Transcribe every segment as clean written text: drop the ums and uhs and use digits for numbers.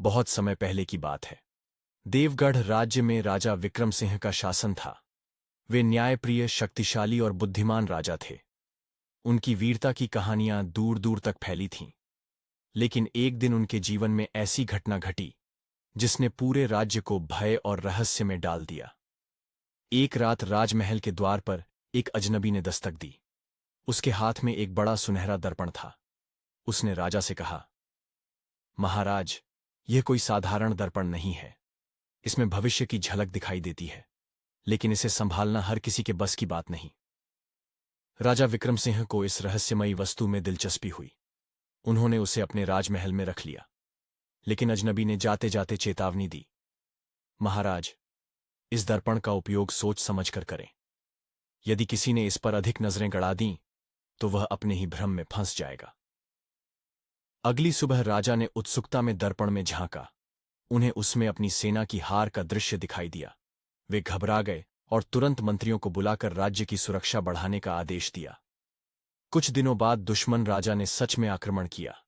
बहुत समय पहले की बात है। देवगढ़ राज्य में राजा विक्रम सिंह का शासन था। वे न्यायप्रिय, शक्तिशाली और बुद्धिमान राजा थे। उनकी वीरता की कहानियां दूर दूर तक फैली थीं। लेकिन एक दिन उनके जीवन में ऐसी घटना घटी जिसने पूरे राज्य को भय और रहस्य में डाल दिया। एक रात राजमहल के द्वार पर एक अजनबी ने दस्तक दी। उसके हाथ में एक बड़ा सुनहरा दर्पण था। उसने राजा से कहा, महाराज, यह कोई साधारण दर्पण नहीं है। इसमें भविष्य की झलक दिखाई देती है, लेकिन इसे संभालना हर किसी के बस की बात नहीं। राजा विक्रम सिंह को इस रहस्यमयी वस्तु में दिलचस्पी हुई। उन्होंने उसे अपने राजमहल में रख लिया। लेकिन अजनबी ने जाते जाते चेतावनी दी, महाराज, इस दर्पण का उपयोग सोच समझकर करें। यदि किसी ने इस पर अधिक नजरें गड़ा दीं, तो वह अपने ही भ्रम में फंस जाएगा। अगली सुबह राजा ने उत्सुकता में दर्पण में झांका। उन्हें उसमें अपनी सेना की हार का दृश्य दिखाई दिया। वे घबरा गए और तुरंत मंत्रियों को बुलाकर राज्य की सुरक्षा बढ़ाने का आदेश दिया। कुछ दिनों बाद दुश्मन राजा ने सच में आक्रमण किया,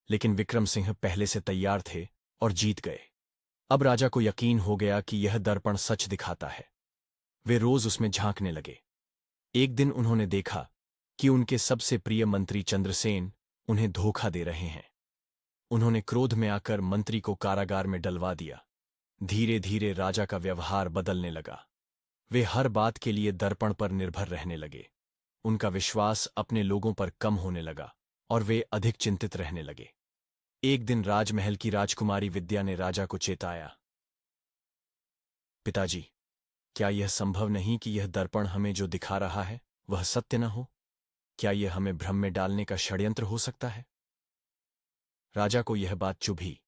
लेकिन विक्रम सिंह पहले से तैयार थे और जीत गए। अब राजा को यकीन हो गया कि यह दर्पण सच दिखाता है। वे रोज उसमें झांकने लगे। एक दिन उन्होंने देखा कि उनके सबसे प्रिय मंत्री चंद्रसेन उन्हें धोखा दे रहे हैं। उन्होंने क्रोध में आकर मंत्री को कारागार में डलवा दिया। धीरे धीरे राजा का व्यवहार बदलने लगा। वे हर बात के लिए दर्पण पर निर्भर रहने लगे। उनका विश्वास अपने लोगों पर कम होने लगा और वे अधिक चिंतित रहने लगे। एक दिन राजमहल की राजकुमारी विद्या ने राजा को चेताया, पिताजी, क्या यह संभव नहीं कि यह दर्पण हमें जो दिखा रहा है वह सत्य न हो? क्या यह हमें भ्रम में डालने का षड्यंत्र हो सकता है? राजा को यह बात चुभी,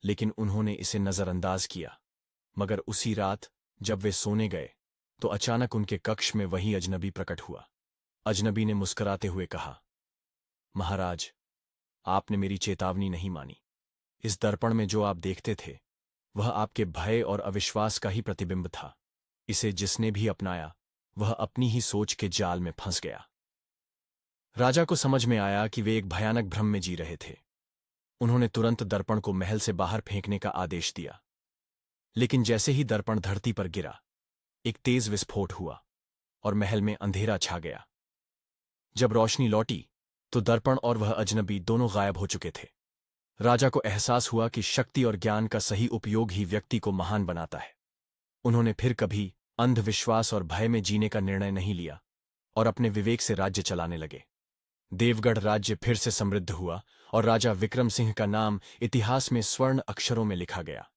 लेकिन उन्होंने इसे नजरअंदाज किया। मगर उसी रात जब वे सोने गए तो अचानक उनके कक्ष में वही अजनबी प्रकट हुआ। अजनबी ने मुस्कुराते हुए कहा, महाराज, आपने मेरी चेतावनी नहीं मानी। इस दर्पण में जो आप देखते थे वह आपके भय और अविश्वास का ही प्रतिबिंब था। इसे जिसने भी अपनाया वह अपनी ही सोच के जाल में फंस गया। राजा को समझ में आया कि वे एक भयानक भ्रम में जी रहे थे। उन्होंने तुरंत दर्पण को महल से बाहर फेंकने का आदेश दिया। लेकिन जैसे ही दर्पण धरती पर गिरा, एक तेज विस्फोट हुआ और महल में अंधेरा छा गया। जब रोशनी लौटी तो दर्पण और वह अजनबी दोनों गायब हो चुके थे। राजा को एहसास हुआ कि शक्ति और ज्ञान का सही उपयोग ही व्यक्ति को महान बनाता है। उन्होंने फिर कभी अंधविश्वास और भय में जीने का निर्णय नहीं लिया और अपने विवेक से राज्य चलाने लगे। देवगढ़ राज्य फिर से समृद्ध हुआ और राजा विक्रम सिंह का नाम इतिहास में स्वर्ण अक्षरों में लिखा गया।